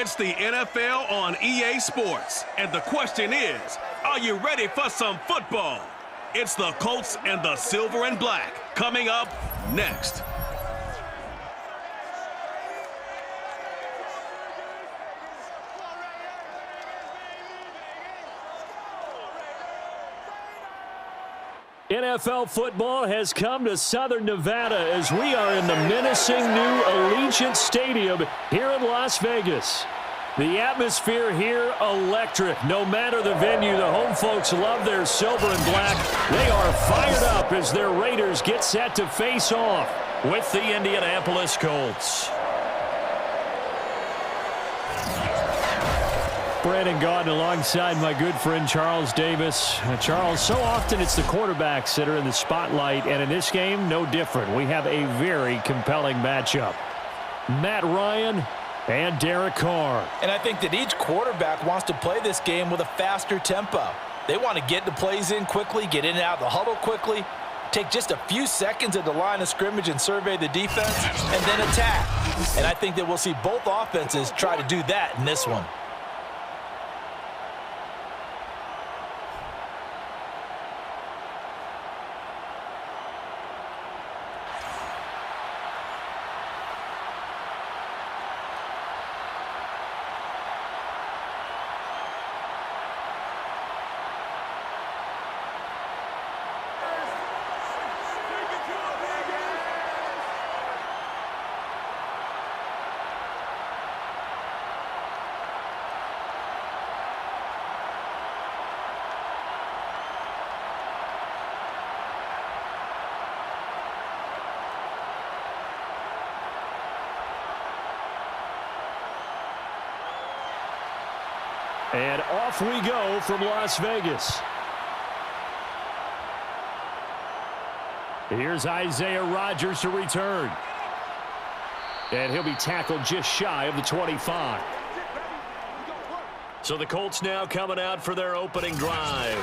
It's the NFL on EA Sports. And the question is, are you ready for some football? It's the Colts and the Silver and Black coming up next. NFL football has come to Southern Nevada as we are in the menacing new Allegiant Stadium here in Las Vegas. The atmosphere here, electric. No matter the venue, the home folks love their silver and black. They are fired up as their Raiders get set to face off with the Indianapolis Colts. Brandon Gaudin alongside my good friend Charles Davis. Charles, so often it's the quarterbacks that are in the spotlight, and in this game, no different. We have a very compelling matchup. Matt Ryan and Derek Carr. And I think that each quarterback wants to play this game with a faster tempo. They want to get the plays in quickly, get in and out of the huddle quickly, take just a few seconds at the line of scrimmage and survey the defense, and then attack. And I think that we'll see both offenses try to do that in this one. And off we go from Las Vegas. Here's Isaiah Rodgers to return. And he'll be tackled just shy of the 25. So the Colts now coming out for their opening drive.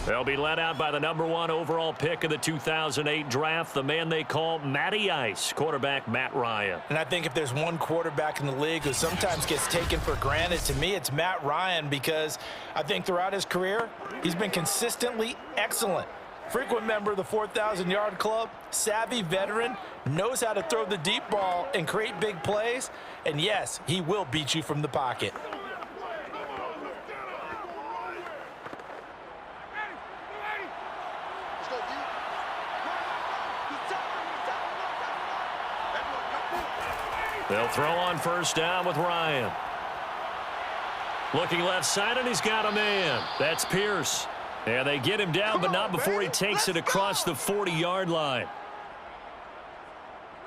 They'll be led out by the #1 overall pick of the 2008 draft, the man they call Matty Ice, quarterback Matt Ryan. And I think if there's one quarterback in the league who sometimes gets taken for granted, to me it's Matt Ryan, because I think throughout his career, he's been consistently excellent. Frequent member of the 4,000-yard club, savvy veteran, knows how to throw the deep ball and create big plays. And yes, he will beat you from the pocket. They'll throw on first down with Ryan. Looking left side, and he's got a man. That's Pierce. And they get him down, but not before he takes it across the 40-yard line.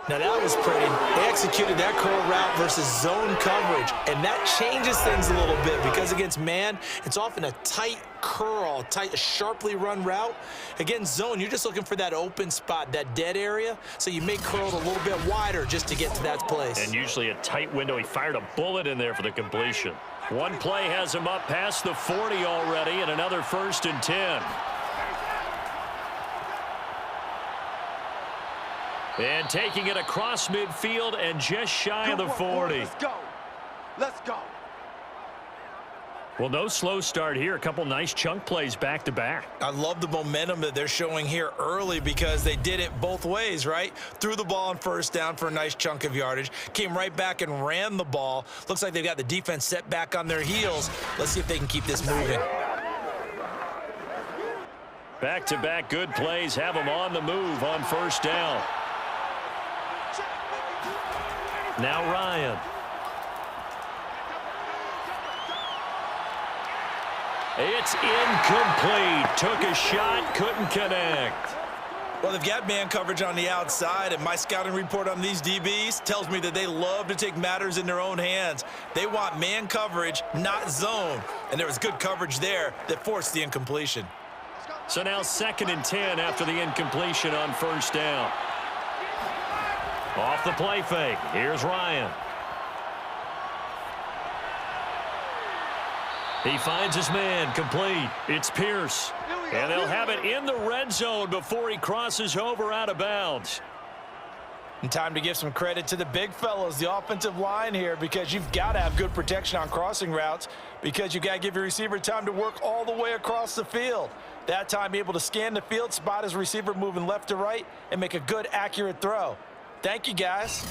Now that was pretty. They executed that curl route versus zone coverage, and that changes things a little bit because against man, it's often a tight curl, tight, sharply run route. Against zone, you're just looking for that open spot, that dead area, so you make curl a little bit wider just to get to that place. And usually a tight window. He fired a bullet in there for the completion. One play has him up past the 40 already, and another 1st and 10. And taking it across midfield and just shy of the 40. Let's go. Let's go. Well, no slow start here. A couple nice chunk plays back to back. I love the momentum that they're showing here early because they did it both ways, right? Threw the ball on first down for a nice chunk of yardage. Came right back and ran the ball. Looks like they've got the defense set back on their heels. Let's see if they can keep this moving. Back-to-back good plays have them on the move on first down. Now Ryan. It's incomplete. Took a shot, couldn't connect. Well, they've got man coverage on the outside, and my scouting report on these DBs tells me that they love to take matters in their own hands. They want man coverage, not zone. And there was good coverage there that forced the incompletion. So now 2nd and 10 after the incompletion on first down. Off the play fake. Here's Ryan. He finds his man, complete. It's Pierce. And they'll have it in the red zone before he crosses over out of bounds. And time to give some credit to the big fellas, the offensive line here, because you've got to have good protection on crossing routes because you've got to give your receiver time to work all the way across the field. That time, be able to scan the field, spot his receiver moving left to right, and make a good, accurate throw. Thank you, guys.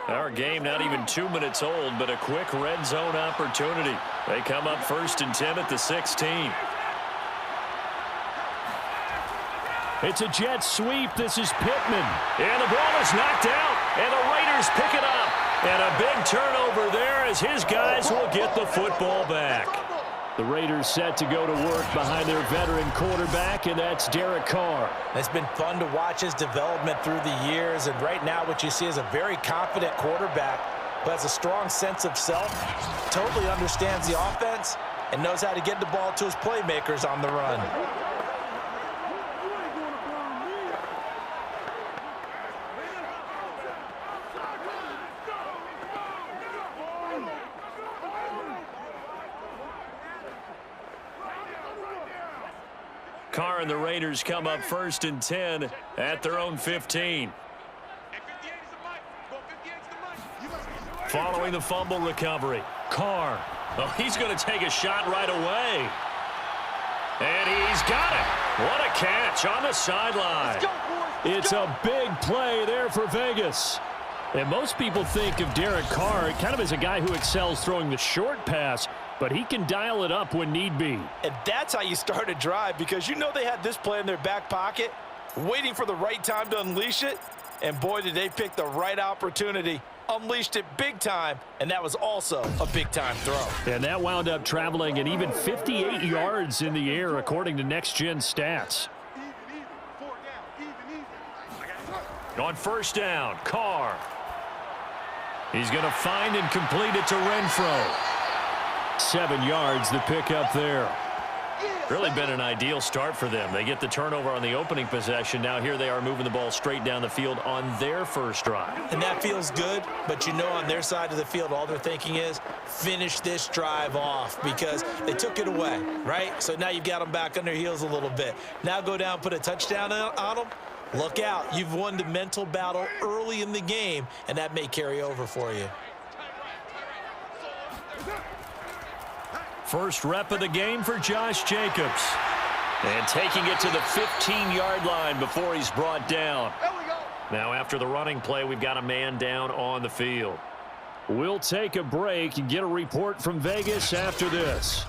Our game not even 2 minutes old, but a quick red zone opportunity. They come up 1st and 10 at the 16. It's a jet sweep. This is Pittman. And the ball is knocked out. And the Raiders pick it up. And a big turnover there as his guys will get the football back. The Raiders set to go to work behind their veteran quarterback, and that's Derek Carr. It's been fun to watch his development through the years, and right now what you see is a very confident quarterback who has a strong sense of self, totally understands the offense, and knows how to get the ball to his playmakers on the run. Carr and the Raiders come up 1st and 10 at their own 15. Following the fumble recovery, Carr. Oh, he's going to take a shot right away. And he's got it. What a catch on the sideline. It's a big play there for Vegas. And most people think of Derek Carr kind of as a guy who excels throwing the short pass, but he can dial it up when need be. And that's how you start a drive, because you know they had this play in their back pocket, waiting for the right time to unleash it. And boy, did they pick the right opportunity, unleashed it big time, and that was also a big-time throw. And that wound up traveling an even 58 yards in the air, according to Next Gen Stats. On 1st down, Carr. He's going to find and complete it to Renfro. 7 yards, the pickup there. Really been an ideal start for them. They get the turnover on the opening possession. Now here they are moving the ball straight down the field on their first drive. And that feels good, but you know on their side of the field, all they're thinking is finish this drive off because they took it away, right? So now you've got them back on their heels a little bit. Now go down, put a touchdown on them. Look out. You've won the mental battle early in the game, and that may carry over for you. First rep of the game for Josh Jacobs. And taking it to the 15-yard line before he's brought down. Now after the running play, we've got a man down on the field. We'll take a break and get a report from Vegas after this.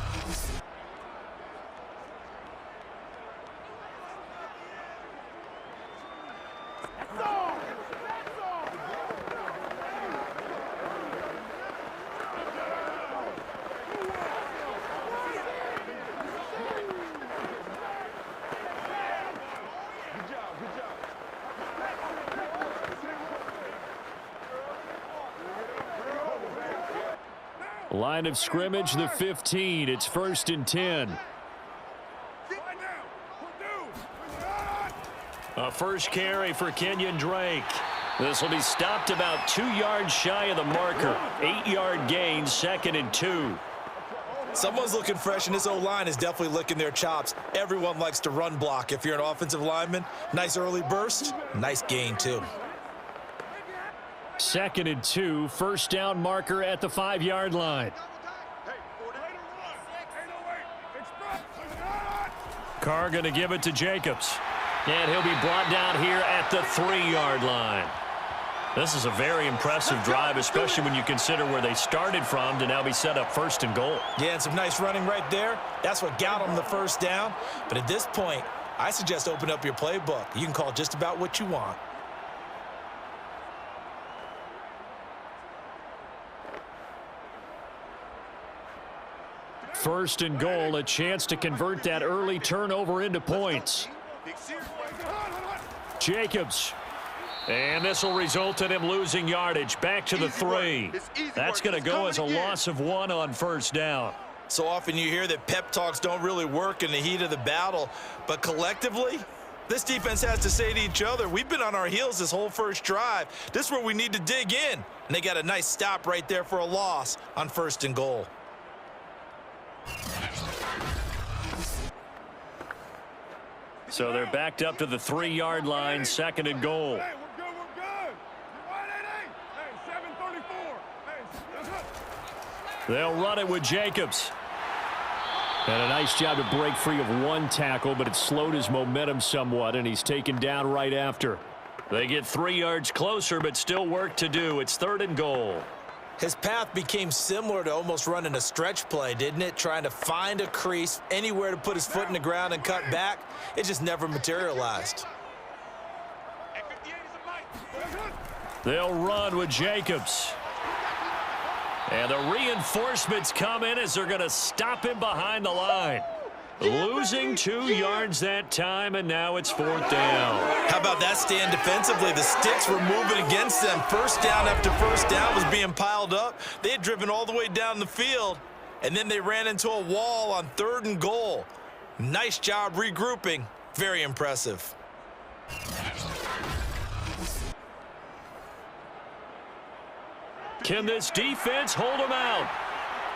Line of scrimmage, the 15. It's 1st and 10. A first carry for Kenyon Drake. This will be stopped about 2 yards shy of the marker. 8-yard gain, 2nd and 2. Someone's looking fresh, and this O-line is definitely licking their chops. Everyone likes to run block if you're an offensive lineman. Nice early burst, nice gain too. 2nd and 2, first down marker at the 5-yard line. Carr going to give it to Jacobs. And he'll be brought down here at the 3-yard line. This is a very impressive drive, especially when you consider where they started from to now be set up 1st and goal. Yeah, and some nice running right there. That's what got them the first down. But at this point, I suggest open up your playbook. You can call just about what you want. First and goal, a chance to convert that early turnover into points. Jacobs. And this will result in him losing yardage. Back to the 3. That's going to go as a loss of 1 on 1st down. So often you hear that pep talks don't really work in the heat of the battle. But collectively, this defense has to say to each other, we've been on our heels this whole first drive. This is where we need to dig in. And they got a nice stop right there for a loss on 1st and goal. So they're backed up to the 3-yard line, 2nd and goal. Hey, we're good, we're good. Hey, 734. Hey, They'll run it with Jacobs. And a nice job to break free of one tackle, but it slowed his momentum somewhat, and he's taken down right after. They get 3 yards closer, but still work to do. It's 3rd and goal. His path became similar to almost running a stretch play, didn't it? Trying to find a crease, anywhere to put his foot in the ground and cut back. It just never materialized. They'll run with Jacobs. And the reinforcements come in as they're going to stop him behind the line. Losing 2 yards that time, and now it's 4th down. How about that stand defensively? The sticks were moving against them. First down after first down was being piled up. They had driven all the way down the field, and then they ran into a wall on 3rd and goal. Nice job regrouping. Very impressive. Can this defense hold them out?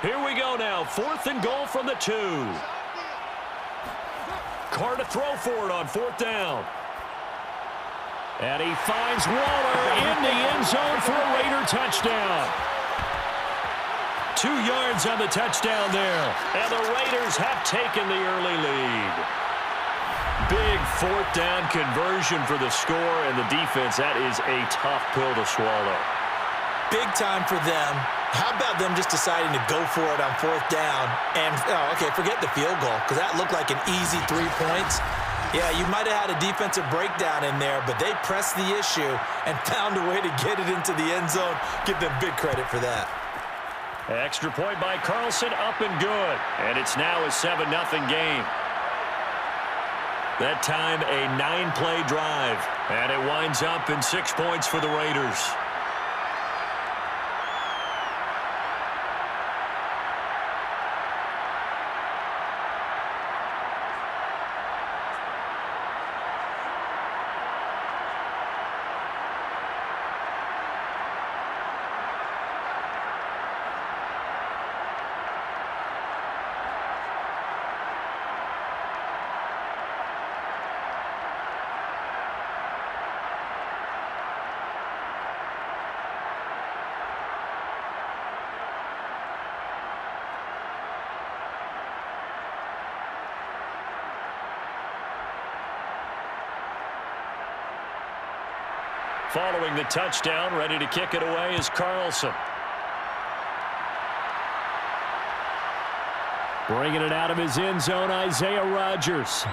Here we go now. 4th and goal from the 2. Carr to throw for it on 4th down. And he finds Waller in the end zone for a Raider touchdown. 2 yards on the touchdown there. And the Raiders have taken the early lead. Big 4th down conversion for the score, and the defense, that is a tough pill to swallow. Big time for them. How about them just deciding to go for it on 4th down? And, okay, forget the field goal, because that looked like an easy 3 points. Yeah, you might have had a defensive breakdown in there, but they pressed the issue and found a way to get it into the end zone. Give them big credit for that. Extra point by Carlson, up and good. And it's now a 7-0 game. That time a 9-play drive. And it winds up in 6 points for the Raiders. Following the touchdown, ready to kick it away is Carlson. Bringing it out of his end zone, Isaiah Rodgers.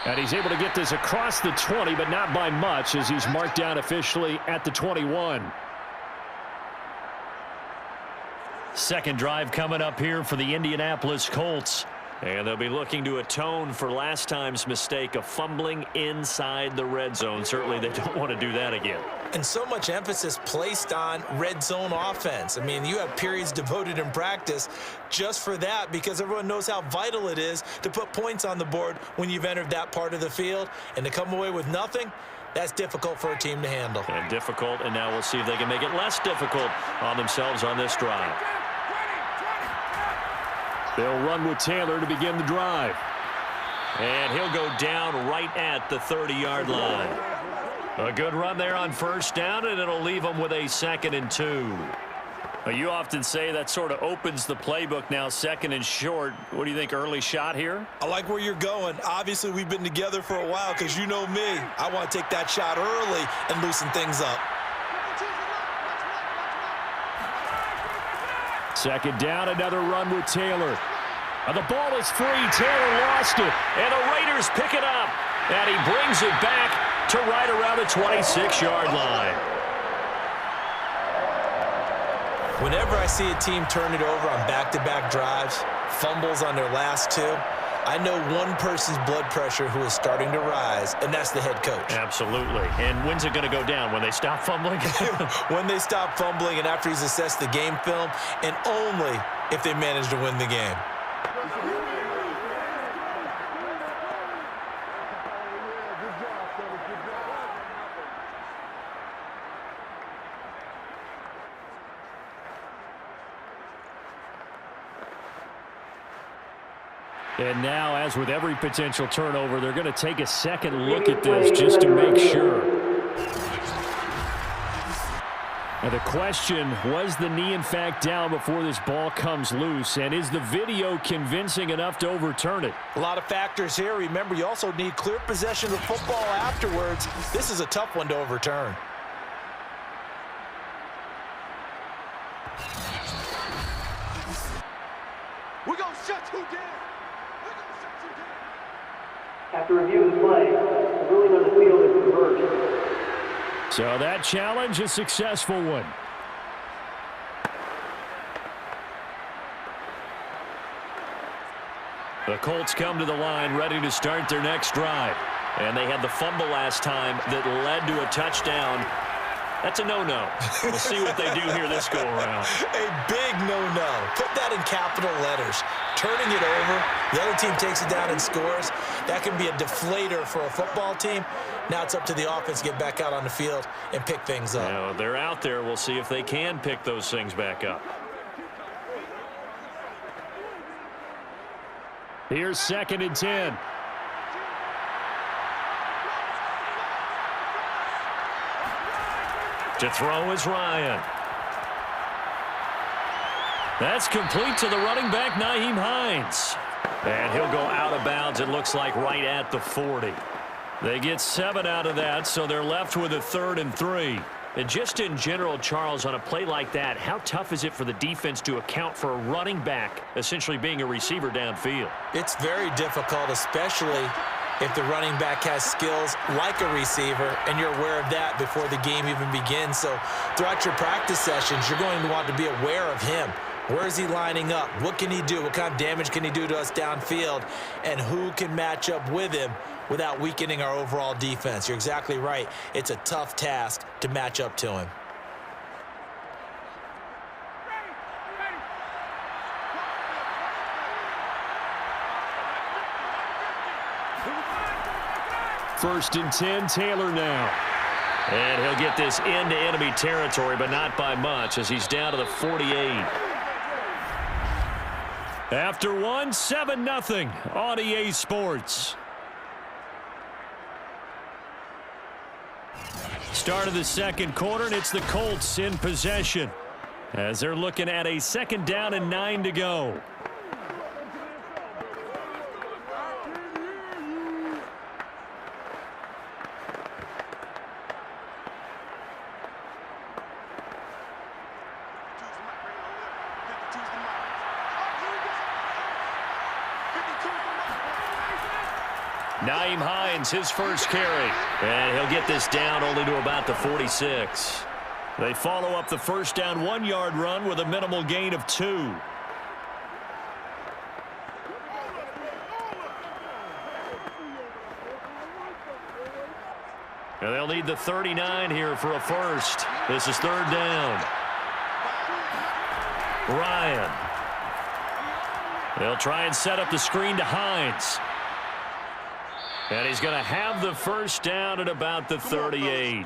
And he's able to get this across the 20, but not by much, as he's marked down officially at the 21. Second drive coming up here for the Indianapolis Colts. And they'll be looking to atone for last time's mistake of fumbling inside the red zone. Certainly they don't want to do that again. And so much emphasis placed on red zone offense. I mean, you have periods devoted in practice just for that, because everyone knows how vital it is to put points on the board when you've entered that part of the field. And to come away with nothing, that's difficult for a team to handle. And difficult, and now we'll see if they can make it less difficult on themselves on this drive. They'll run with Taylor to begin the drive. And he'll go down right at the 30-yard line. A good run there on first down, and it'll leave them with a 2nd and 2. You often say that sort of opens the playbook now, 2nd and short. What do you think, early shot here? I like where you're going. Obviously, we've been together for a while, because you know me. I want to take that shot early and loosen things up. 2nd down, another run with Taylor. And the ball is free. Taylor lost it. And the Raiders pick it up. And he brings it back to right around the 26-yard line. Whenever I see a team turn it over on back-to-back drives, fumbles on their last 2, I know one person's blood pressure who is starting to rise, and that's the head coach. Absolutely. And when's it going to go down? When they stop fumbling? When they stop fumbling and after he's assessed the game film, and only if they manage to win the game. And now, as with every potential turnover, they're going to take a second look at this just to make sure. Now the question, was the knee in fact down before this ball comes loose? And is the video convincing enough to overturn it? A lot of factors here. Remember, you also need clear possession of the football afterwards. This is a tough one to overturn. We're going to shut you down. We're going to shut you down. After review of the play, the ruling on the field is reversed. So that challenge, a successful one. The Colts come to the line ready to start their next drive. And they had the fumble last time that led to a touchdown. That's a no-no. We'll see what they do here this go-around. A big no-no. Put that in capital letters. Turning it over, the other team takes it down and scores. That can be a deflator for a football team. Now it's up to the offense to get back out on the field and pick things up. Now, they're out there. We'll see if they can pick those things back up. Here's 2nd and 10. To throw is Ryan. That's complete to the running back, Nyheim Hines. And he'll go out of bounds, it looks like, right at the 40. They get 7 out of that, so they're left with a 3rd and 3. And just in general, Charles, on a play like that, how tough is it for the defense to account for a running back essentially being a receiver downfield? It's very difficult, especially if the running back has skills like a receiver, and you're aware of that before the game even begins. So throughout your practice sessions, you're going to want to be aware of him. Where is he lining up? What can he do? What kind of damage can he do to us downfield? And who can match up with him without weakening our overall defense? You're exactly right. It's a tough task to match up to him. First and 10, Taylor now. And he'll get this into enemy territory, but not by much as he's down to the 48. After one, 7-0 on EA Sports. Start of the second quarter, and it's the Colts in possession as they're looking at a 2nd down and 9 to go. Nyheim Hines, his first carry. And he'll get this down only to about the 46. They follow up the first down 1-yard run with a minimal gain of 2. And they'll need the 39 here for a first. This is 3rd down. Ryan. They'll try and set up the screen to Hines. And he's going to have the first down at about the 38.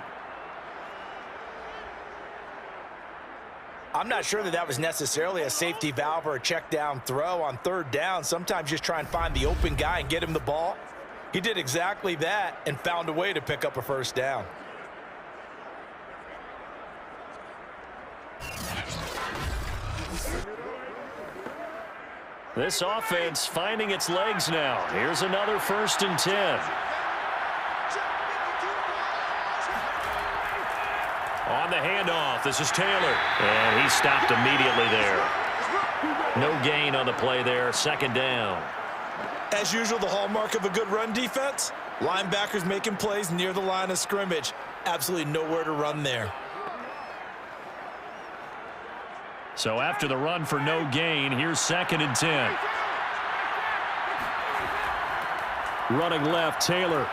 I'm not sure that was necessarily a safety valve or a check down throw on 3rd down. Sometimes just try and find the open guy and get him the ball. He did exactly that and found a way to pick up a first down. This offense finding its legs now. Here's another 1st and 10. On the handoff, this is Taylor. And he stopped immediately there. No gain on the play there, 2nd down. As usual, the hallmark of a good run defense, linebackers making plays near the line of scrimmage. Absolutely nowhere to run there. So after the run for no gain, here's 2nd and 10. Running left, Taylor.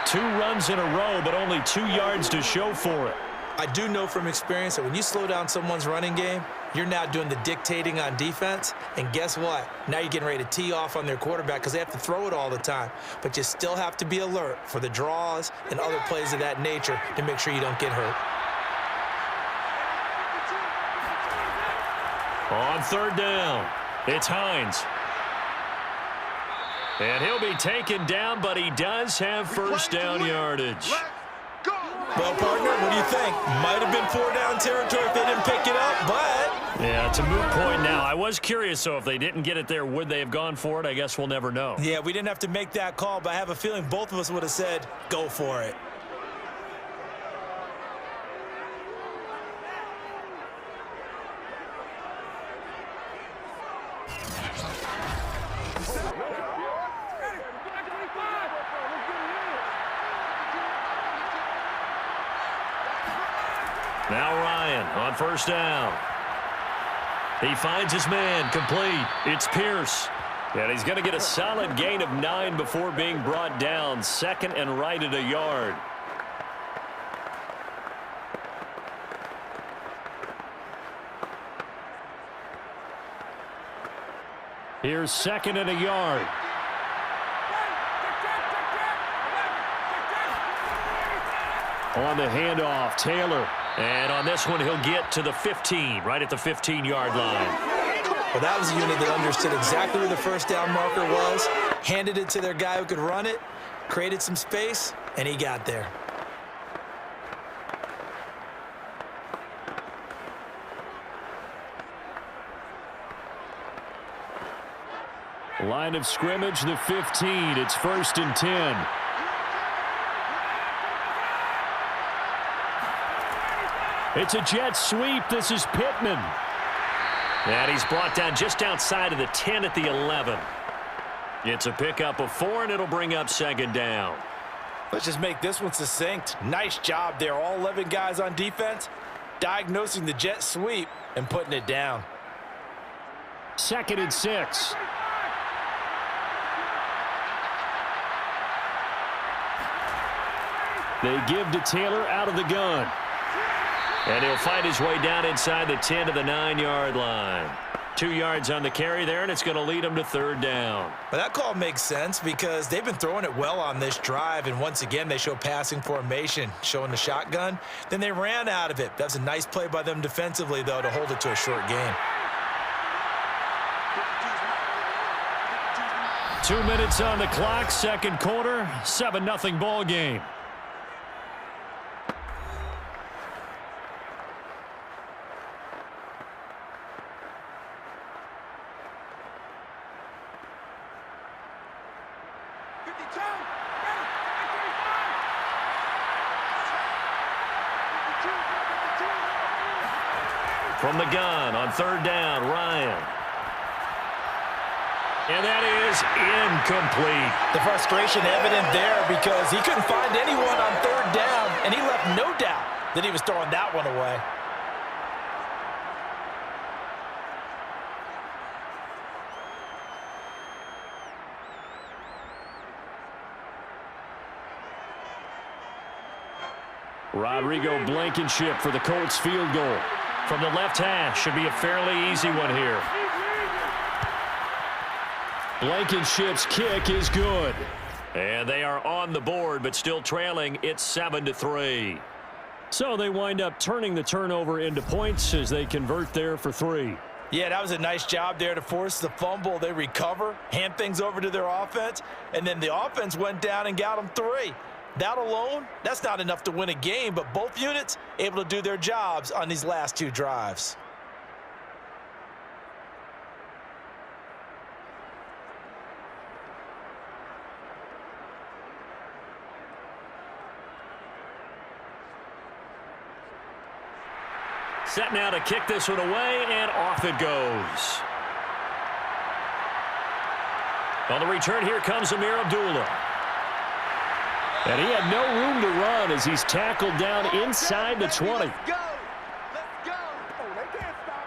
2 runs in a row, but only 2 yards to show for it. I do know from experience that when you slow down someone's running game, you're now doing the dictating on defense. And guess what? Now you're getting ready to tee off on their quarterback because they have to throw it all the time. But you still have to be alert for the draws and other plays of that nature to make sure you don't get hurt. On 3rd down, it's Hines. And he'll be taken down, but he does have first down yardage. Well, partner, what do you think? Might have been 4-down territory if they didn't pick it up, but... Yeah, it's a moot point now. I was curious, so if they didn't get it there, would they have gone for it? I guess we'll never know. Yeah, we didn't have to make that call, but I have a feeling both of us would have said, go for it. Now Ryan on first down. He finds his man, complete. It's Pierce. And he's going to get a solid gain of 9 before being brought down. Second and right at a yard. Here's second and a yard. On the handoff, Taylor. And on this one, he'll get to the 15, right at the 15-yard line. Well, that was a unit that understood exactly where the first down marker was, handed it to their guy who could run it, created some space, and he got there. Line of scrimmage, the 15. It's first and 10. It's a jet sweep. This is Pittman. And he's brought down just outside of the 10 at the 11. It's a pickup of 4, and it'll bring up second down. Let's just make this one succinct. Nice job there. All 11 guys on defense diagnosing the jet sweep and putting it down. Second and 6. They give to Taylor out of the gun. And he'll find his way down inside the 10 to the 9-yard line. 2 yards on the carry there, and it's going to lead him to third down. But that call makes sense because they've been throwing it well on this drive, and once again they show passing formation, showing the shotgun. Then they ran out of it. That was a nice play by them defensively, though, to hold it to a short gain. 2 minutes on the clock, second quarter, 7-0 ball game. From the gun on third down, Ryan. And that is incomplete. The frustration evident there because he couldn't find anyone on third down, and he left no doubt that he was throwing that one away. Rodrigo Blankenship for the Colts field goal. From the left hash, should be a fairly easy one here. Blankenship's kick is good. And they are on the board, but still trailing. It's 7-3. So they wind up turning the turnover into points as they convert there for 3. Yeah, that was a nice job there to force the fumble. They recover, hand things over to their offense, and then the offense went down and got them 3. That alone, that's not enough to win a game, but both units able to do their jobs on these last 2 drives. Set now to kick this one away, and off it goes. On the return, here comes Amir Abdullah. And he had no room to run as he's tackled down inside the 20. Let's go. Let's go. Oh, they can't stop.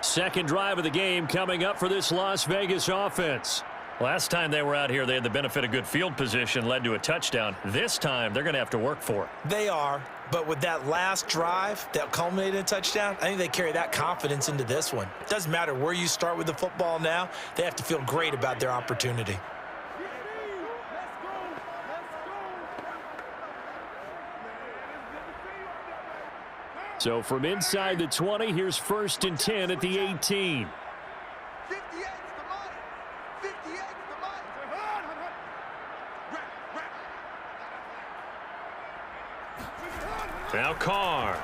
Second drive of the game coming up for this Las Vegas offense. Last time they were out here, they had the benefit of good field position, led to a touchdown. This time, they're going to have to work for it. They are, but with that last drive that culminated in a touchdown, I think they carry that confidence into this one. It doesn't matter where you start with the football now. They have to feel great about their opportunity. So from inside the 20, here's first and 10 at the 18. 58's the money. 58. Now Carr.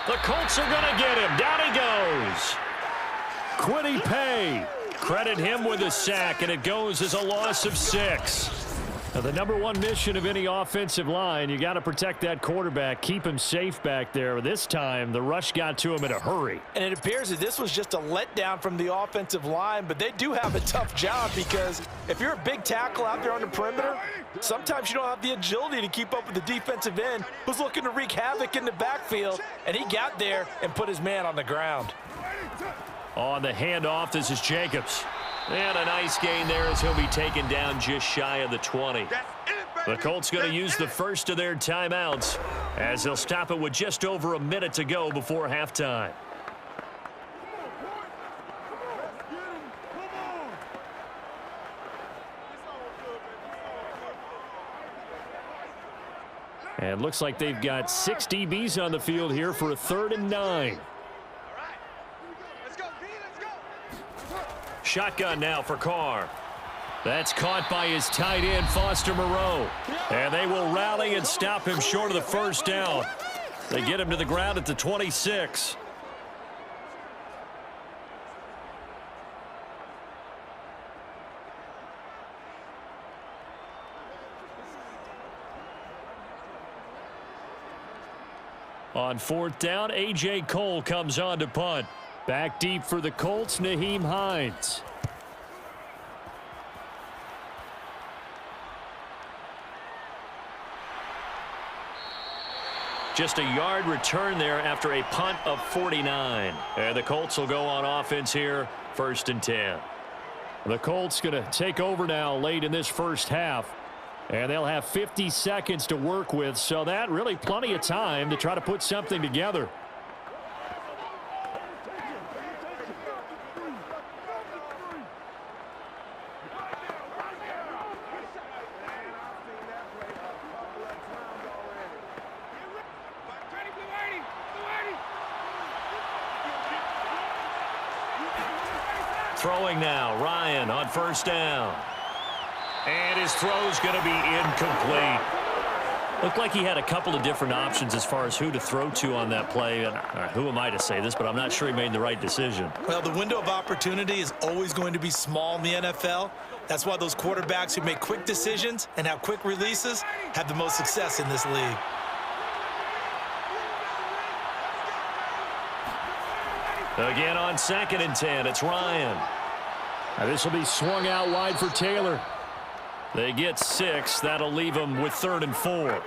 The Colts are going to get him. Down he goes. Quiddy Pay. Credit him with a sack, and it goes as a loss of 6. Now, the number one mission of any offensive line, you got to protect that quarterback, keep him safe back there. This time, the rush got to him in a hurry. And it appears that this was just a letdown from the offensive line, but they do have a tough job because if you're a big tackle out there on the perimeter, sometimes you don't have the agility to keep up with the defensive end who's looking to wreak havoc in the backfield, and he got there and put his man on the ground. On the handoff, this is Jacobs. And a nice gain there as he'll be taken down just shy of the 20. The Colts going to use the first of their timeouts as they'll stop it with just over a minute to go before halftime. And looks like they've got 6 DBs on the field here for a 3rd and 9. Shotgun now for Carr. That's caught by his tight end, Foster Moreau. And they will rally and stop him short of the first down. They get him to the ground at the 26. On 4th down, A.J. Cole comes on to punt. Back deep for the Colts, Nyheim Hines. Just a yard return there after a punt of 49. And the Colts will go on offense here, 1st and 10. The Colts going to take over now late in this first half. And they'll have 50 seconds to work with, so that really plenty of time to try to put something together. Throwing now, Ryan on 1st down. And his throw's going to be incomplete. Looked like he had a couple of different options as far as who to throw to on that play. And who am I to say this, but I'm not sure he made the right decision. Well, the window of opportunity is always going to be small in the NFL. That's why those quarterbacks who make quick decisions and have quick releases have the most success in this league. Again on 2nd and 10, it's Ryan. Now this will be swung out wide for Taylor. They get 6. That'll leave them with 3rd and 4.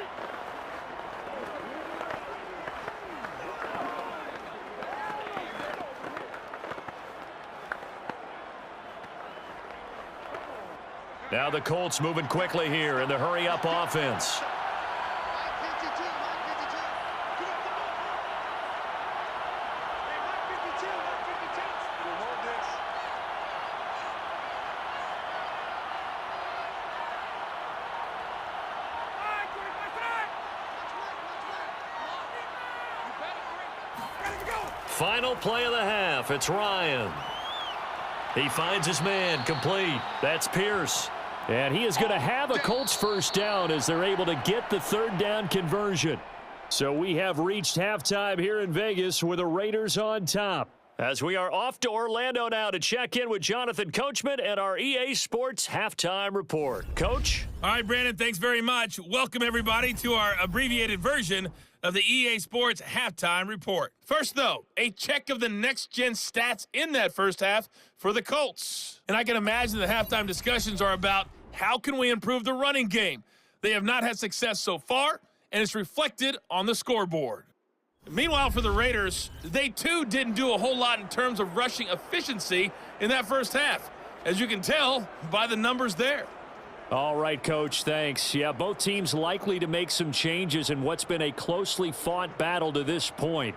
Now the Colts moving quickly here in the hurry-up offense. Final play of the half. It's Ryan. He finds his man complete. That's Pierce. And he is going to have a Colts 1st down as they're able to get the 3rd down conversion. So we have reached halftime here in Vegas with the Raiders on top. As we are off to Orlando now to check in with Jonathan Coachman and our EA Sports halftime report. Coach? All right, Brandon, thanks very much. Welcome, everybody, to our abbreviated version of the EA Sports halftime report. First, though, a check of the next-gen stats in that first half for the Colts. And I can imagine the halftime discussions are about how can we improve the running game. They have not had success so far, and it's reflected on the scoreboard. Meanwhile, for the Raiders, they too didn't do a whole lot in terms of rushing efficiency in that first half, as you can tell by the numbers there. All right, Coach, thanks. Yeah, both teams likely to make some changes in what's been a closely fought battle to this point.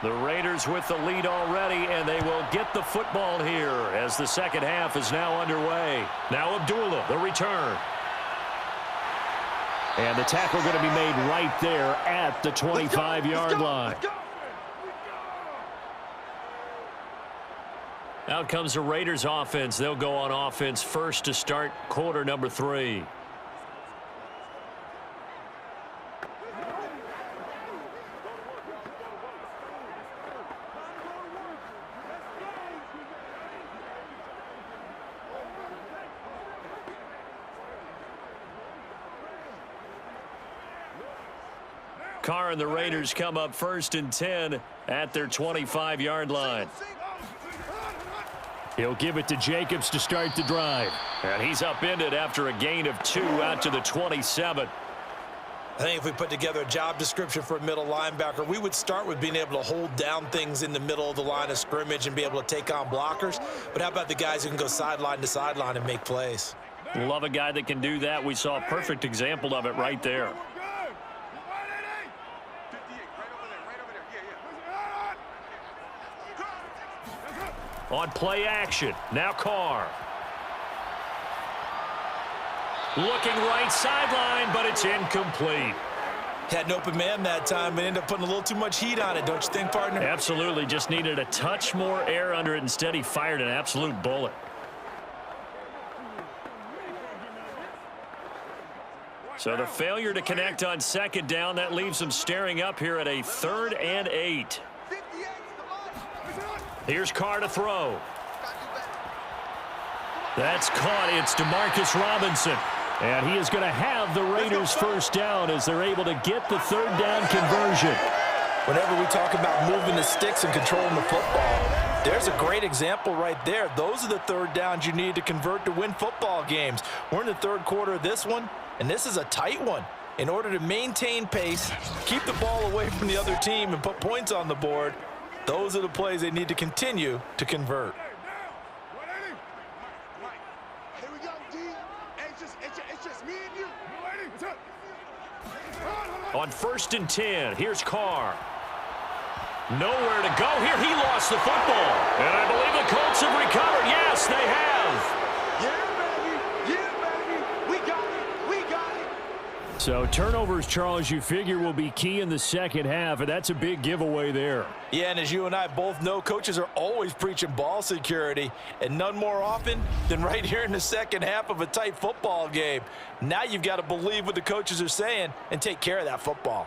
The Raiders with the lead already, and they will get the football here as the second half is now underway. Now Abdullah, the return. And the tackle going to be made right there at the 25-yard line. Out comes the Raiders offense. They'll go on offense first to start quarter number 3. Carr and the Raiders come up 1st and 10 at their 25-yard line. He'll give it to Jacobs to start the drive. And he's upended after a gain of 2 out to the 27. I think if we put together a job description for a middle linebacker, we would start with being able to hold down things in the middle of the line of scrimmage and be able to take on blockers. But how about the guys who can go sideline to sideline and make plays? Love a guy that can do that. We saw a perfect example of it right there. On play action, now Carr. Looking right sideline, but it's incomplete. Had an open man that time, but ended up putting a little too much heat on it, don't you think, partner? Absolutely, just needed a touch more air under it. Instead, he fired an absolute bullet. So the failure to connect on second down, that leaves them staring up here at a 3rd and 8. Here's Carr to throw. That's caught. It's DeMarcus Robinson. And he is going to have the Raiders first down as they're able to get the 3rd down conversion. Whenever we talk about moving the sticks and controlling the football, there's a great example right there. Those are the 3rd downs you need to convert to win football games. We're in the 3rd quarter of this one, and this is a tight one. In order to maintain pace, keep the ball away from the other team, and put points on the board, those are the plays they need to continue to convert. Here we go, D. It's just me and you. On 1st and 10, here's Carr. Nowhere to go here. He lost the football. And I believe the Colts have recovered. Yes, they have. So turnovers, Charles, you figure will be key in the second half, and that's a big giveaway there. Yeah, and as you and I both know, coaches are always preaching ball security, and none more often than right here in the second half of a tight football game. Now you've got to believe what the coaches are saying and take care of that football.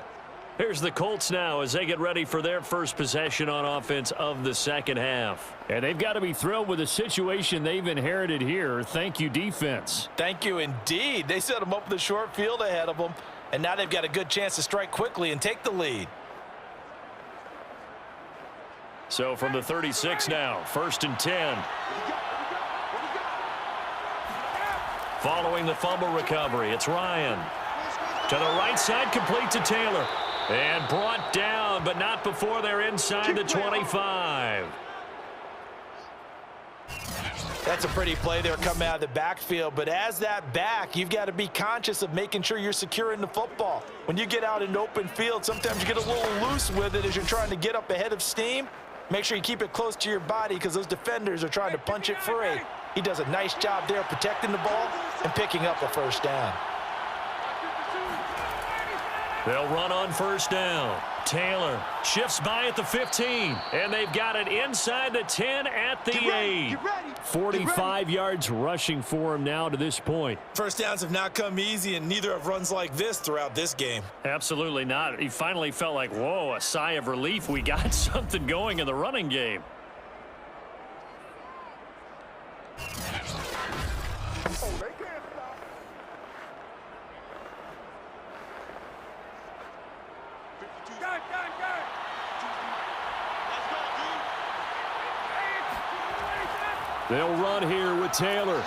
Here's the Colts now as they get ready for their first possession on offense of the second half. And they've got to be thrilled with the situation they've inherited here. Thank you, defense. Thank you, indeed. They set them up with a short field ahead of them, and now they've got a good chance to strike quickly and take the lead. So from the 36 now, 1st and 10. Following the fumble recovery, it's Ryan. To the right side, complete to Taylor. And brought down, but not before they're inside the 25. That's a pretty play there coming out of the backfield, but as that back, you've got to be conscious of making sure you're securing the football. When you get out in open field, sometimes you get a little loose with it as you're trying to get up ahead of steam. Make sure you keep it close to your body because those defenders are trying to punch it free. He does a nice job there protecting the ball and picking up a first down. They'll run on first down. Taylor shifts by at the 15, and they've got it inside the 10 at the 8. 45 yards rushing for him now to this point. First downs have not come easy, and neither have runs like this throughout this game. Absolutely not. He finally felt like, whoa, a sigh of relief. We got something going in the running game. They'll run here with Taylor.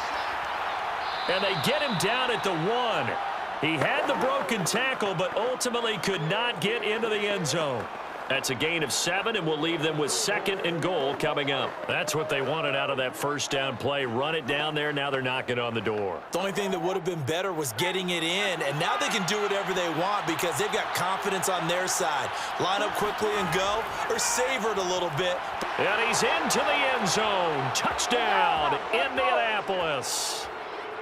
And they get him down at the 1. He had the broken tackle, but ultimately could not get into the end zone. That's a gain of 7, and we'll leave them with 2nd and goal coming up. That's what they wanted out of that first down play. Run it down there. Now they're knocking on the door. The only thing that would have been better was getting it in, and now they can do whatever they want because they've got confidence on their side. Line up quickly and go, or savor it a little bit. And he's into the end zone. Touchdown, Indianapolis.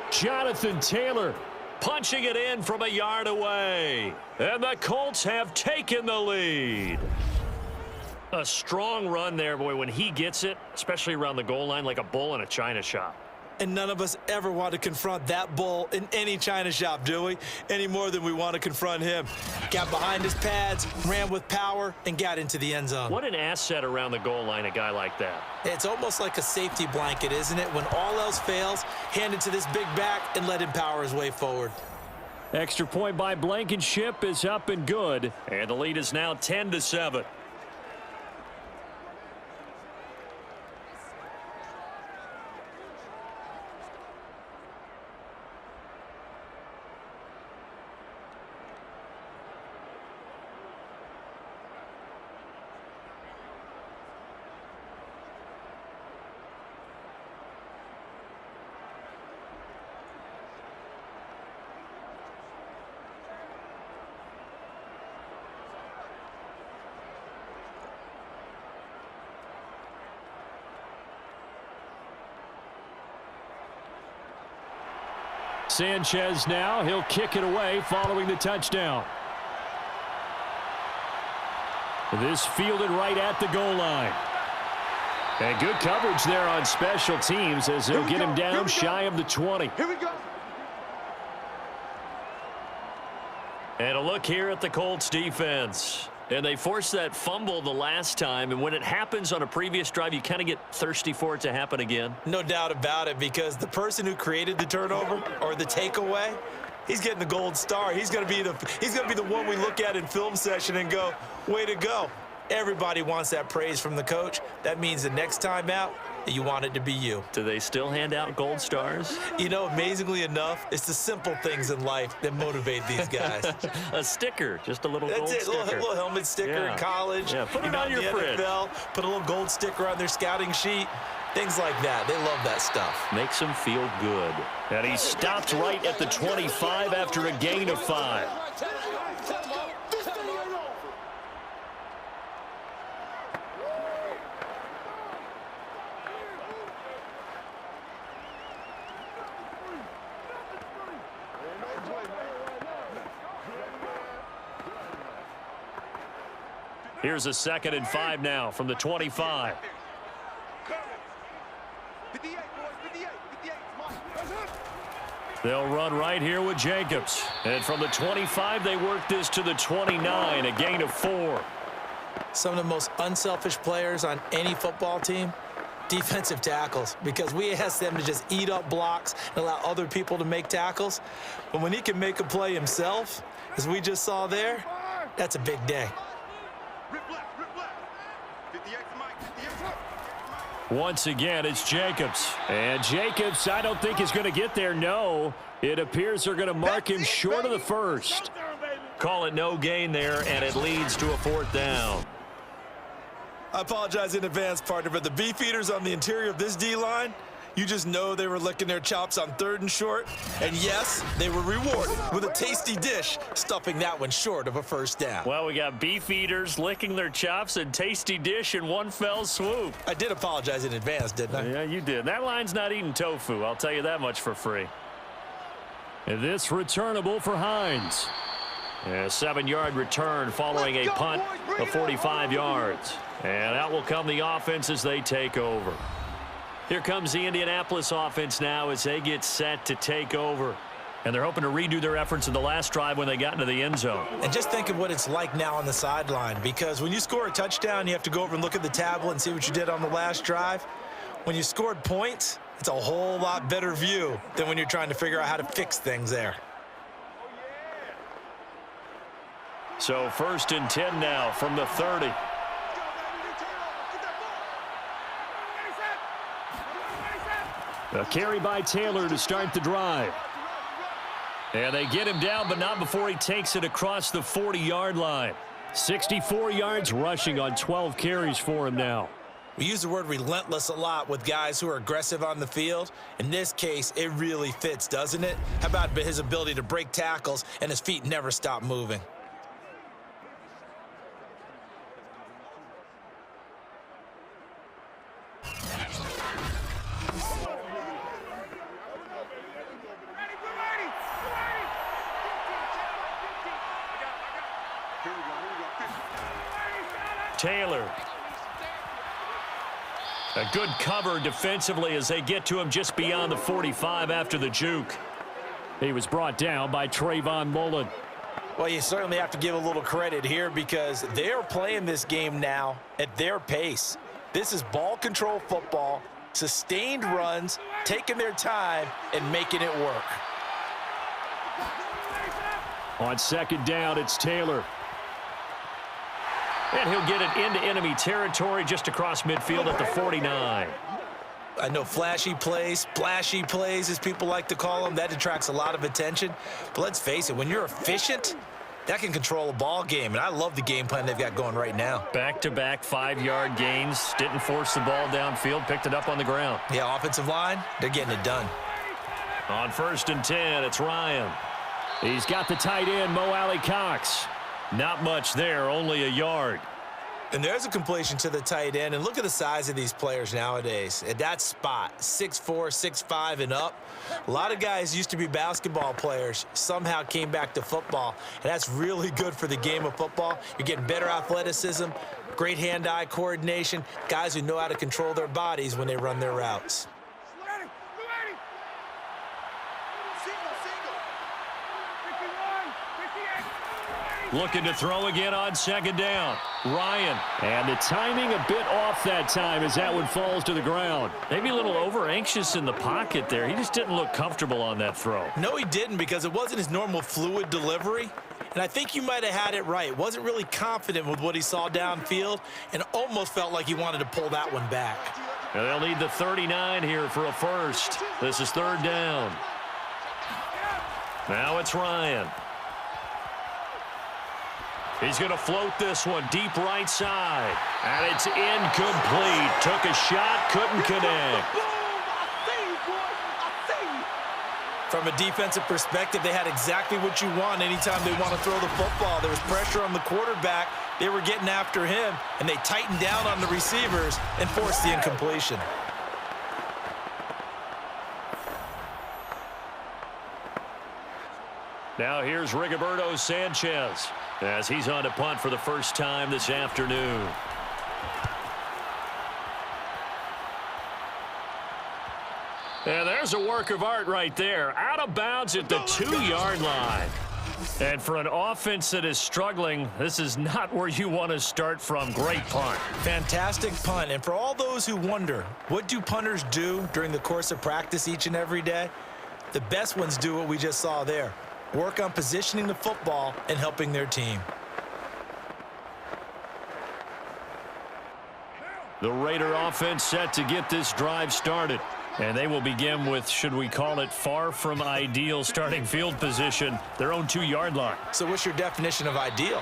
Jonathan Taylor punching it in from a yard away. And the Colts have taken the lead. A strong run there, boy, when he gets it, especially around the goal line, like a bull in a china shop. And none of us ever want to confront that bull in any china shop, do we? Any more than we want to confront him. Got behind his pads, ran with power, and got into the end zone. What an asset around the goal line, a guy like that. It's almost like a safety blanket, isn't it? When all else fails, hand it to this big back and let him power his way forward. Extra point by Blankenship is up and good. And the lead is now 10-7. Sanchez now. He'll kick it away following the touchdown. This fielded right at the goal line. And good coverage there on special teams as they'll get him down shy of the 20. Here we go. And a look here at the Colts defense. And they forced that fumble the last time, and when it happens on a previous drive, you kind of get thirsty for it to happen again. No doubt about it, because the person who created the turnover or the takeaway, he's getting the gold star. He's going to be the one we look at in film session and go, way to go. Everybody wants that praise from the coach. That means the next time out, you want it to be you. Do they still hand out gold stars? You know, amazingly enough, it's the simple things in life that motivate these guys. A sticker, just a little That's gold it, sticker. a little helmet sticker in college. Yeah, put it on your fridge. NFL, put a little gold sticker on their scouting sheet. Things like that. They love that stuff. Makes them feel good. And he stopped right at the 25 after a gain of 5. Here's a 2nd and 5 now from the 25. 58, boys, 58, 58. They'll run right here with Jacobs. And from the 25, they work this to the 29, a gain of 4. Some of the most unselfish players on any football team, defensive tackles, because we ask them to just eat up blocks and allow other people to make tackles. But when he can make a play himself, as we just saw there, that's a big day. Rip left, rip left. 58 Mike, 58. Once again, it's Jacobs. And Jacobs, I don't think is going to get there. No, it appears they're going to mark him short of the first. Call it no gain there, and it leads to a 4th down. I apologize in advance, partner, but the beefeaters on the interior of this D-line, you just know they were licking their chops on 3rd and short. And yes, they were rewarded with a tasty dish, stuffing that one short of a 1st down. Well, we got beef eaters licking their chops and tasty dish in one fell swoop. I did apologize in advance, didn't I? Yeah, you did. That line's not eating tofu. I'll tell you that much for free. And this returnable for Hines. A 7-yard return following a punt of 45 yards. And out will come the offense as they take over. Here comes the Indianapolis offense now as they get set to take over. And they're hoping to redo their efforts in the last drive when they got into the end zone. And just think of what it's like now on the sideline, because when you score a touchdown, you have to go over and look at the tablet and see what you did on the last drive. When you scored points, it's a whole lot better view than when you're trying to figure out how to fix things there. So 1st and 10 now from the 30. A carry by Taylor to start the drive. And they get him down, but not before he takes it across the 40-yard line. 64 yards rushing on 12 carries for him now. We use the word relentless a lot with guys who are aggressive on the field. In this case, it really fits, doesn't it? How about his ability to break tackles and his feet never stop moving? Taylor. A good cover defensively as they get to him just beyond the 45 after the juke. He was brought down by Trayvon Mullen. Well, you certainly have to give a little credit here because they're playing this game now at their pace. This is ball control football, sustained runs, taking their time, and making it work. On second down, it's Taylor. And he'll get it into enemy territory just across midfield at the 49. I know flashy plays, splashy plays, as people like to call them, that attracts a lot of attention. But let's face it, when you're efficient, that can control a ball game. And I love the game plan they've got going right now. Back-to-back 5-yard gains. Didn't force the ball downfield. Picked it up on the ground. Yeah, offensive line, they're getting it done. On 1st and 10, it's Ryan. He's got the tight end, Mo Alley-Cox. Not much there, only a yard. And there's a completion to the tight end. And look at the size of these players nowadays. At that spot, 6'4", 6'5", and up. A lot of guys used to be basketball players, somehow came back to football. And that's really good for the game of football. You're getting better athleticism, great hand-eye coordination, guys who know how to control their bodies when they run their routes. Looking to throw again on second down. Ryan. And the timing a bit off that time as that one falls to the ground. Maybe a little over-anxious in the pocket there. He just didn't look comfortable on that throw. No, he didn't, because it wasn't his normal fluid delivery. And I think you might have had it right. Wasn't really confident with what he saw downfield and almost felt like he wanted to pull that one back. And they'll need the 39 here for a first. This is 3rd down. Now it's Ryan. He's going to float this one deep right side. And it's incomplete. Took a shot, couldn't connect. From a defensive perspective, they had exactly what you want anytime they want to throw the football. There was pressure on the quarterback. They were getting after him, and they tightened down on the receivers and forced the incompletion. Now here's Rigoberto Sanchez as he's on to punt for the first time this afternoon. And there's a work of art right there. Out of bounds at the 2-yard line. And for an offense that is struggling, this is not where you want to start from. Great punt. Fantastic punt. And for all those who wonder, what do punters do during the course of practice each and every day? The best ones do what we just saw there. Work on positioning the football and helping their team. The Raider offense set to get this drive started. And they will begin with, should we call it, far from ideal starting field position, their own 2-yard line. So what's your definition of ideal?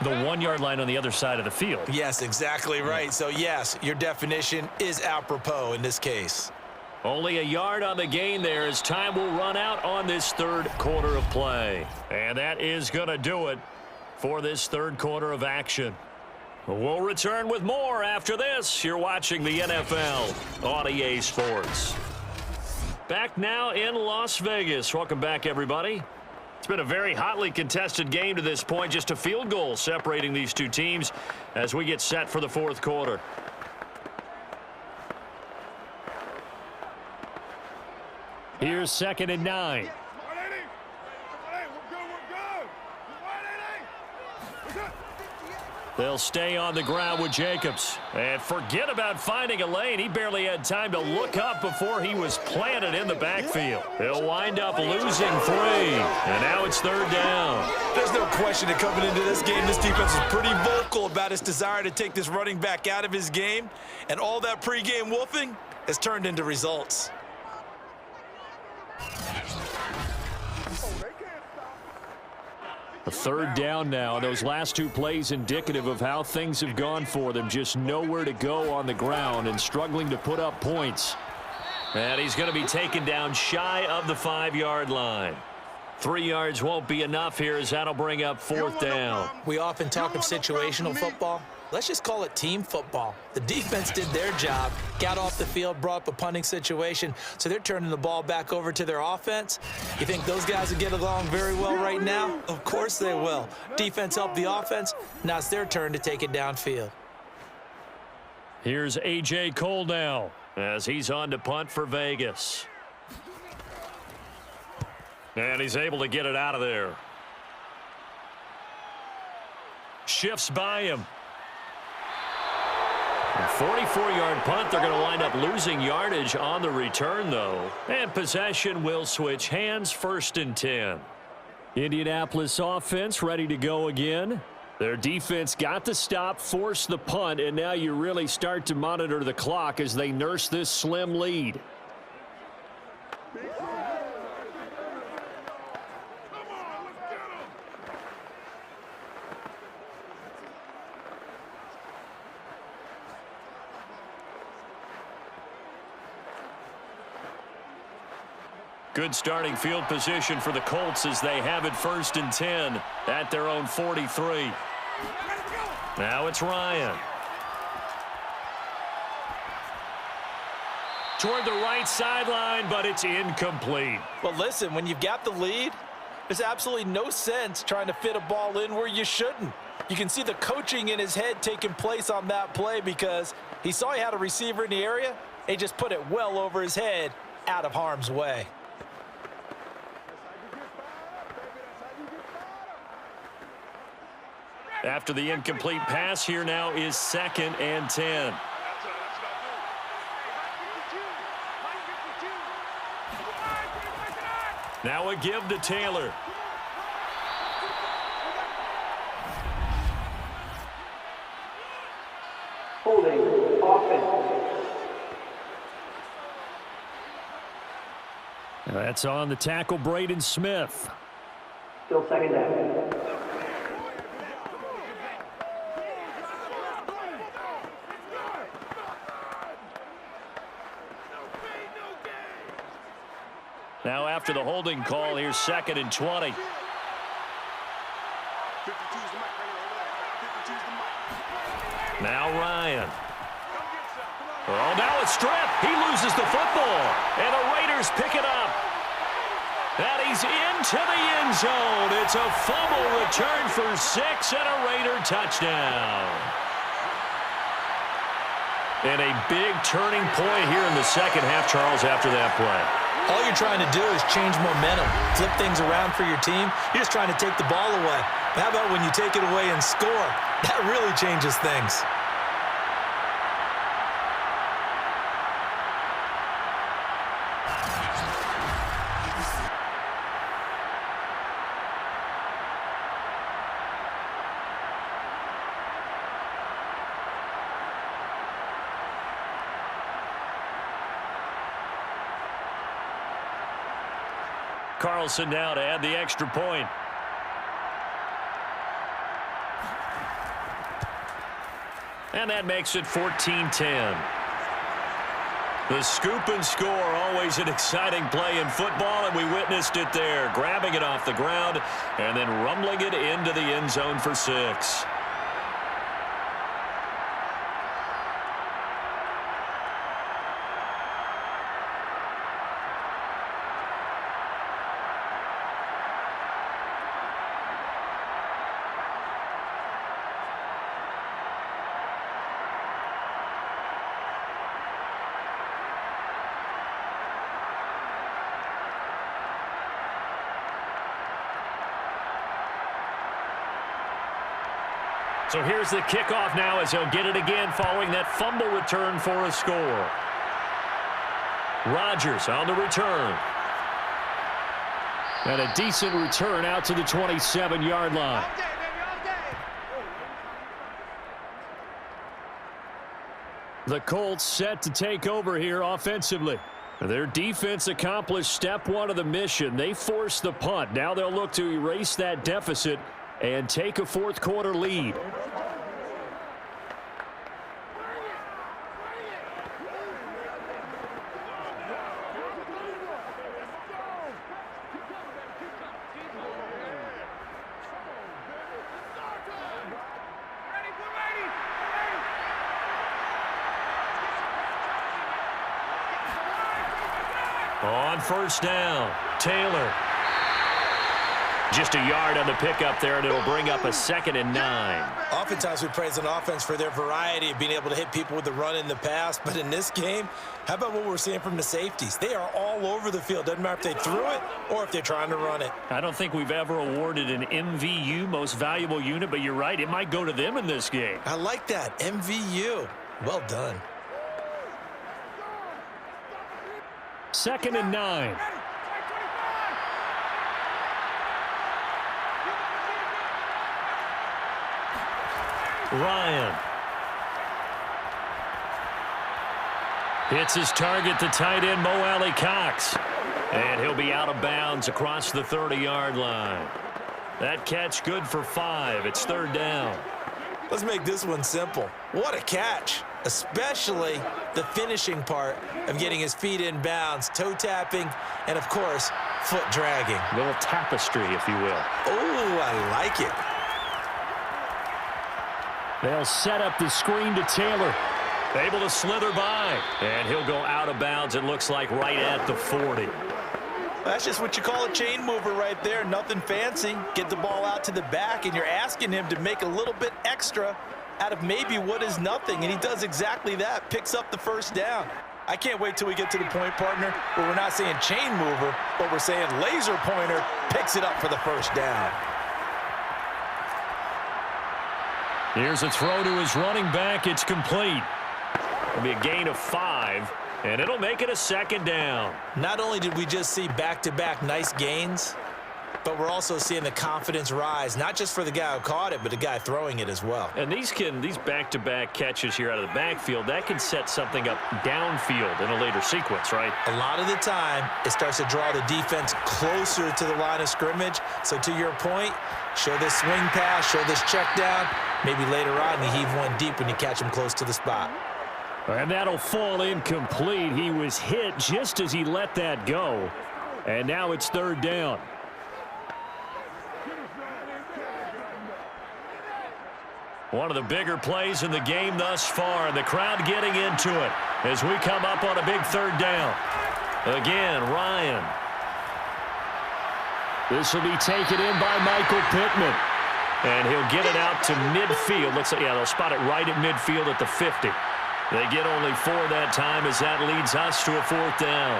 The 1-yard line on the other side of the field. Yes, exactly right. So, yes, your definition is apropos in this case. Only a yard on the gain there as time will run out on this 3rd quarter of play. And that is going to do it for this 3rd quarter of action. We'll return with more after this. You're watching the NFL on EA Sports. Back now in Las Vegas. Welcome back, everybody. It's been a very hotly contested game to this point. Just a field goal separating these two teams as we get set for the 4th quarter. Here's 2nd and 9. They'll stay on the ground with Jacobs. And forget about finding a lane. He barely had time to look up before he was planted in the backfield. He'll wind up losing 3. And now it's 3rd down. There's no question that coming into this game, this defense is pretty vocal about its desire to take this running back out of his game. And all that pregame wolfing has turned into results. A third down now. Those last two plays indicative of how things have gone for them. Just nowhere to go on the ground and struggling to put up points. And he's going to be taken down shy of the 5-yard line. 3 yards won't be enough here as that'll bring up 4th down. We often talk of situational football. Let's just call it team football. The defense did their job, got off the field, brought up a punting situation, so they're turning the ball back over to their offense. You think those guys will get along very well right now? Of course they will. Defense helped the offense. Now it's their turn to take it downfield. Here's A.J. Cole now as he's on to punt for Vegas. And he's able to get it out of there. Shifts by him. 44-yard punt. They're going to wind up losing yardage on the return, though. And possession will switch hands. 1st and 10. Indianapolis offense ready to go again. Their defense got the stop, forced the punt, and now you really start to monitor the clock as they nurse this slim lead. Good starting field position for the Colts as they have it 1st and 10 at their own 43. Now it's Ryan. Toward the right sideline, but it's incomplete. Well, listen, when you've got the lead, there's absolutely no sense trying to fit a ball in where you shouldn't. You can see the coaching in his head taking place on that play because he saw he had a receiver in the area, and he just put it well over his head out of harm's way. After the incomplete pass, here now is 2nd and 10. Now a give to Taylor. Holding offense. That's on the tackle, Braden Smith. Still 2nd down. Now after the holding call, here's 2nd and 20. Now Ryan. Oh, now a strip. He loses the football. And the Raiders pick it up. And he's into the end zone. It's a fumble return for 6 and a Raider touchdown. And a big turning point here in the second half, Charles, after that play. All you're trying to do is change momentum, flip things around for your team. You're just trying to take the ball away. How about when you take it away and score? That really changes things. Carlson now to add the extra point. And that makes it 14-10. The scoop and score, always an exciting play in football, and we witnessed it there. Grabbing it off the ground and then rumbling it into the end zone for 6. So here's the kickoff now as he'll get it again following that fumble return for a score. Rodgers on the return. And a decent return out to the 27-yard line. The Colts set to take over here offensively. Their defense accomplished step one of the mission. They forced the punt. Now they'll look to erase that deficit and take a fourth quarter lead. On first down, Taylor. Just a yard on the pickup there, and it'll bring up a 2nd and 9. Oftentimes we praise an offense for their variety of being able to hit people with the run in the pass. But in this game, how about what we're seeing from the safeties? They are all over the field. Doesn't matter if they threw it or if they're trying to run it. I don't think we've ever awarded an MVU, most valuable unit, but you're right. It might go to them in this game. I like that. MVU. Well done. 2nd and 9. Ryan. Hits his target, the tight end, Mo Alley Cox. And he'll be out of bounds across the 30-yard line. That catch good for 5. It's 3rd down. Let's make this one simple. What a catch, especially the finishing part of getting his feet in bounds, toe tapping, and, of course, foot dragging. A little tapestry, if you will. Oh, I like it. They'll set up the screen to Taylor. Able to slither by. And he'll go out of bounds, it looks like, right at the 40. That's just what you call a chain mover right there. Nothing fancy. Get the ball out to the back, and you're asking him to make a little bit extra out of maybe what is nothing. And he does exactly that. Picks up the first down. I can't wait till we get to the point, partner, where we're not saying chain mover, but we're saying laser pointer picks it up for the first down. Here's a throw to his running back. It's complete. It'll be a gain of 5, and it'll make it a 2nd down. Not only did we just see back-to-back nice gains, but we're also seeing the confidence rise, not just for the guy who caught it, but the guy throwing it as well. And these back-to-back catches here out of the backfield, that can set something up downfield in a later sequence, right? A lot of the time, it starts to draw the defense closer to the line of scrimmage. So to your point, show this swing pass, show this check down. Maybe later on you heave one deep when you catch him close to the spot. And that'll fall incomplete. He was hit just as he let that go. And now it's 3rd down. One of the bigger plays in the game thus far, and the crowd getting into it as we come up on a big 3rd down. Again, Ryan. This will be taken in by Michael Pittman. And he'll get it out to midfield. Looks like, yeah, they'll spot it right at midfield at the 50. They get only 4 that time as that leads us to a 4th down.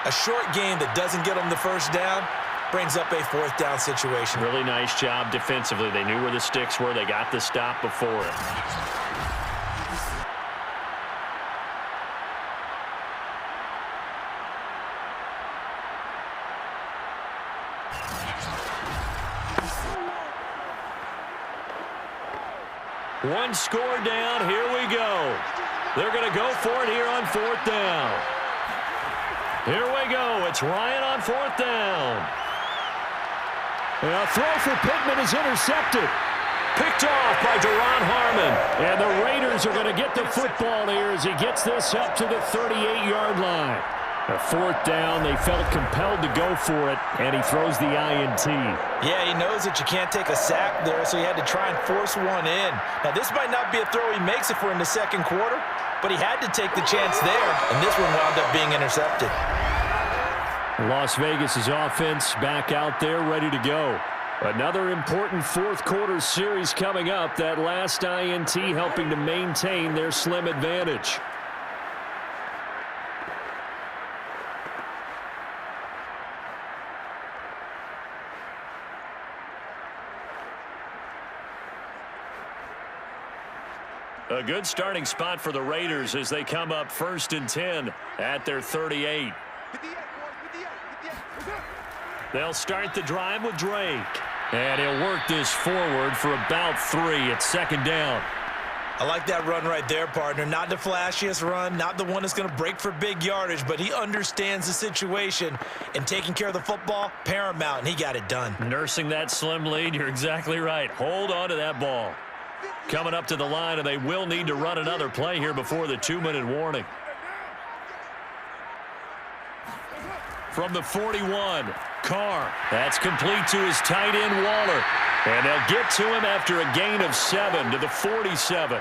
A short game that doesn't get them the first down brings up a 4th down situation. Really nice job defensively. They knew where the sticks were. They got the stop before it. One score down. Here we go. They're going to go for it here on 4th down. Here we go. It's Ryan on 4th down. And a throw for Pittman is intercepted. Picked off by Deron Harmon. And the Raiders are going to get the football here as he gets this up to the 38-yard line. A 4th down, they felt compelled to go for it, and he throws the INT. Yeah, he knows that you can't take a sack there, so he had to try and force one in. Now, this might not be a throw he makes if we're in the 2nd quarter, but he had to take the chance there, and this one wound up being intercepted. Las Vegas's offense back out there ready to go. Another important 4th quarter series coming up. That last INT helping to maintain their slim advantage. A good starting spot for the Raiders as they come up 1st and 10 at their 38. They'll start the drive with Drake. And he'll work this forward for about 3 at 2nd down. I like that run right there, partner. Not the flashiest run, not the one that's going to break for big yardage, but he understands the situation, and taking care of the football, paramount, and he got it done. Nursing that slim lead, you're exactly right. Hold on to that ball. Coming up to the line, and they will need to run another play here before the 2-minute warning. From the 41, Carr. That's complete to his tight end, Waller. And they'll get to him after a gain of 7 to the 47.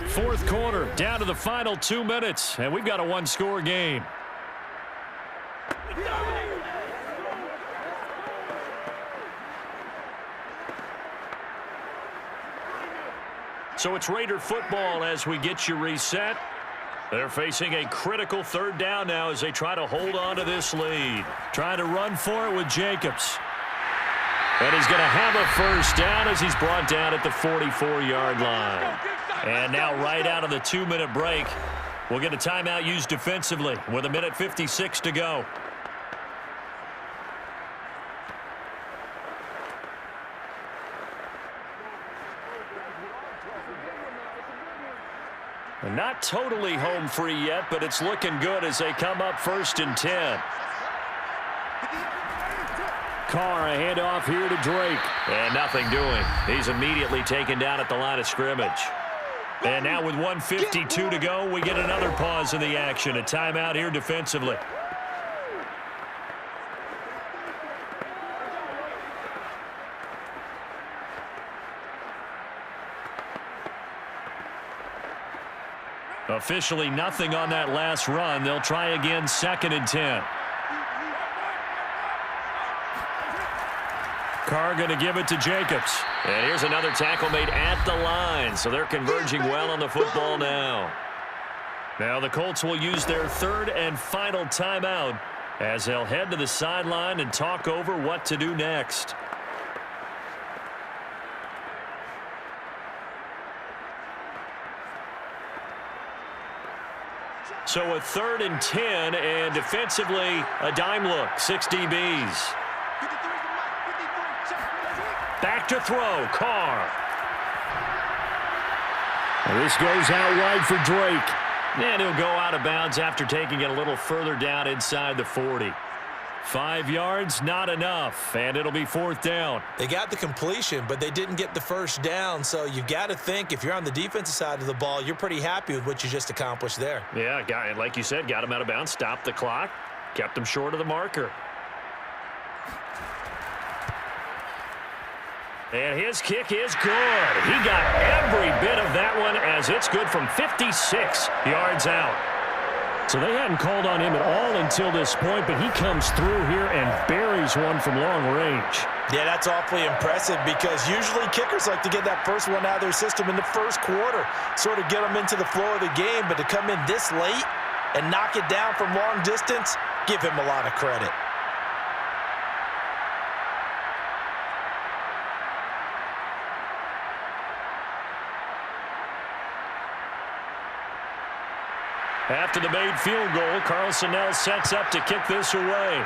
Fourth quarter, down to the final 2 minutes, and we've got a one-score game. So it's Raider football as we get you reset. They're facing a critical third down now as they try to hold on to this lead. Trying to run for it with Jacobs. And he's going to have a first down as he's brought down at the 44-yard line. And now right out of the 2-minute break, we'll get a timeout used defensively with 1:56 to go. And not totally home free yet, but it's looking good as they come up 1st and 10. Carr, a handoff here to Drake. And nothing doing. He's immediately taken down at the line of scrimmage. And now with 1:52 to go, we get another pause in the action. A timeout here defensively. Officially nothing on that last run. They'll try again 2nd and 10. Carr going to give it to Jacobs. And here's another tackle made at the line. So they're converging well on the football now. Now the Colts will use their 3rd and final timeout as they'll head to the sideline and talk over what to do next. So a 3rd and 10, and defensively, a dime look, 6 DBs. Back to throw, Carr. And this goes out wide for Drake. And he'll go out of bounds after taking it a little further down inside the 40. 5 yards, not enough, and it'll be 4th down. They got the completion, but they didn't get the first down, so you've got to think if you're on the defensive side of the ball, you're pretty happy with what you just accomplished there. Yeah, like you said, got him out of bounds, stopped the clock, kept him short of the marker. And his kick is good. He got every bit of that one as it's good from 56 yards out. So they hadn't called on him at all until this point, but he comes through here and buries one from long range. Yeah, that's awfully impressive because usually kickers like to get that first one out of their system in the first quarter, sort of get them into the flow of the game, but to come in this late and knock it down from long distance, give him a lot of credit. After the made field goal, Carlson now sets up to kick this away.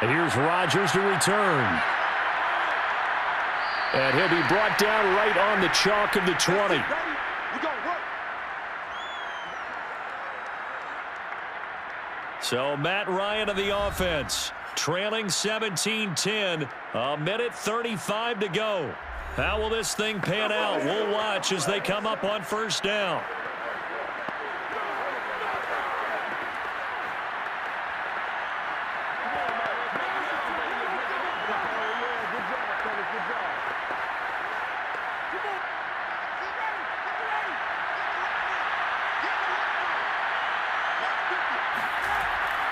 And here's Rodgers to return. And he'll be brought down right on the chalk of the 20. So Matt Ryan of the offense, trailing 17-10, 1:35 to go. How will this thing pan out? We'll watch as they come up on 1st down.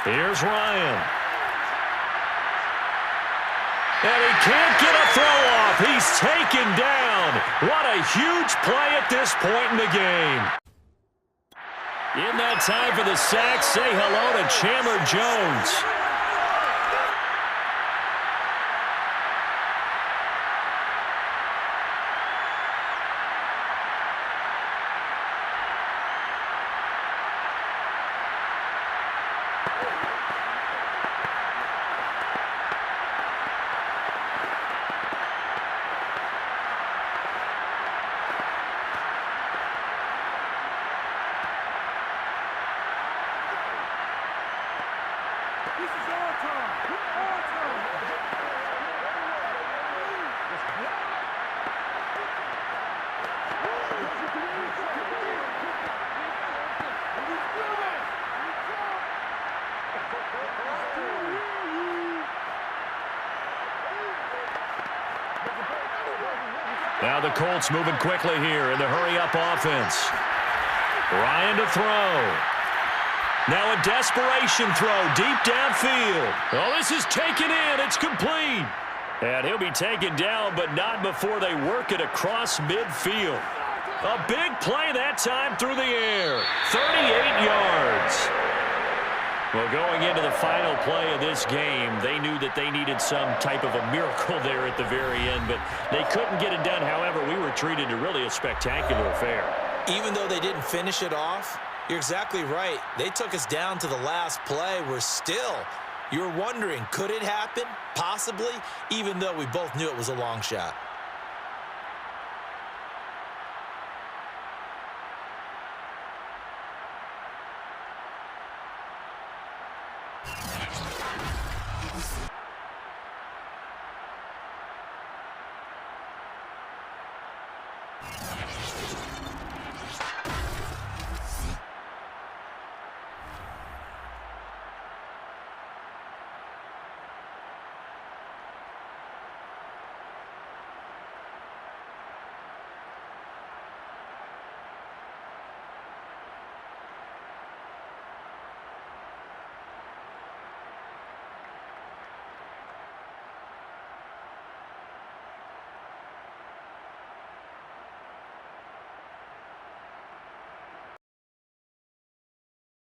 Here's Ryan. And he can't get a throw off. He's taken down. What a huge play at this point in the game. In that time for the sack, say hello to Chandler Jones. Now the Colts moving quickly here in the hurry-up offense. Ryan to throw. Now a desperation throw deep downfield. Oh, this is taken in. It's complete. And he'll be taken down, but not before they work it across midfield. A big play that time through the air. 38 yards. Well, going into the final play of this game, they knew that they needed some type of a miracle there at the very end, but they couldn't get it done. However, we were treated to really a spectacular affair. Even though they didn't finish it off, you're exactly right. They took us down to the last play. You're wondering, could it happen? Possibly, even though we both knew it was a long shot.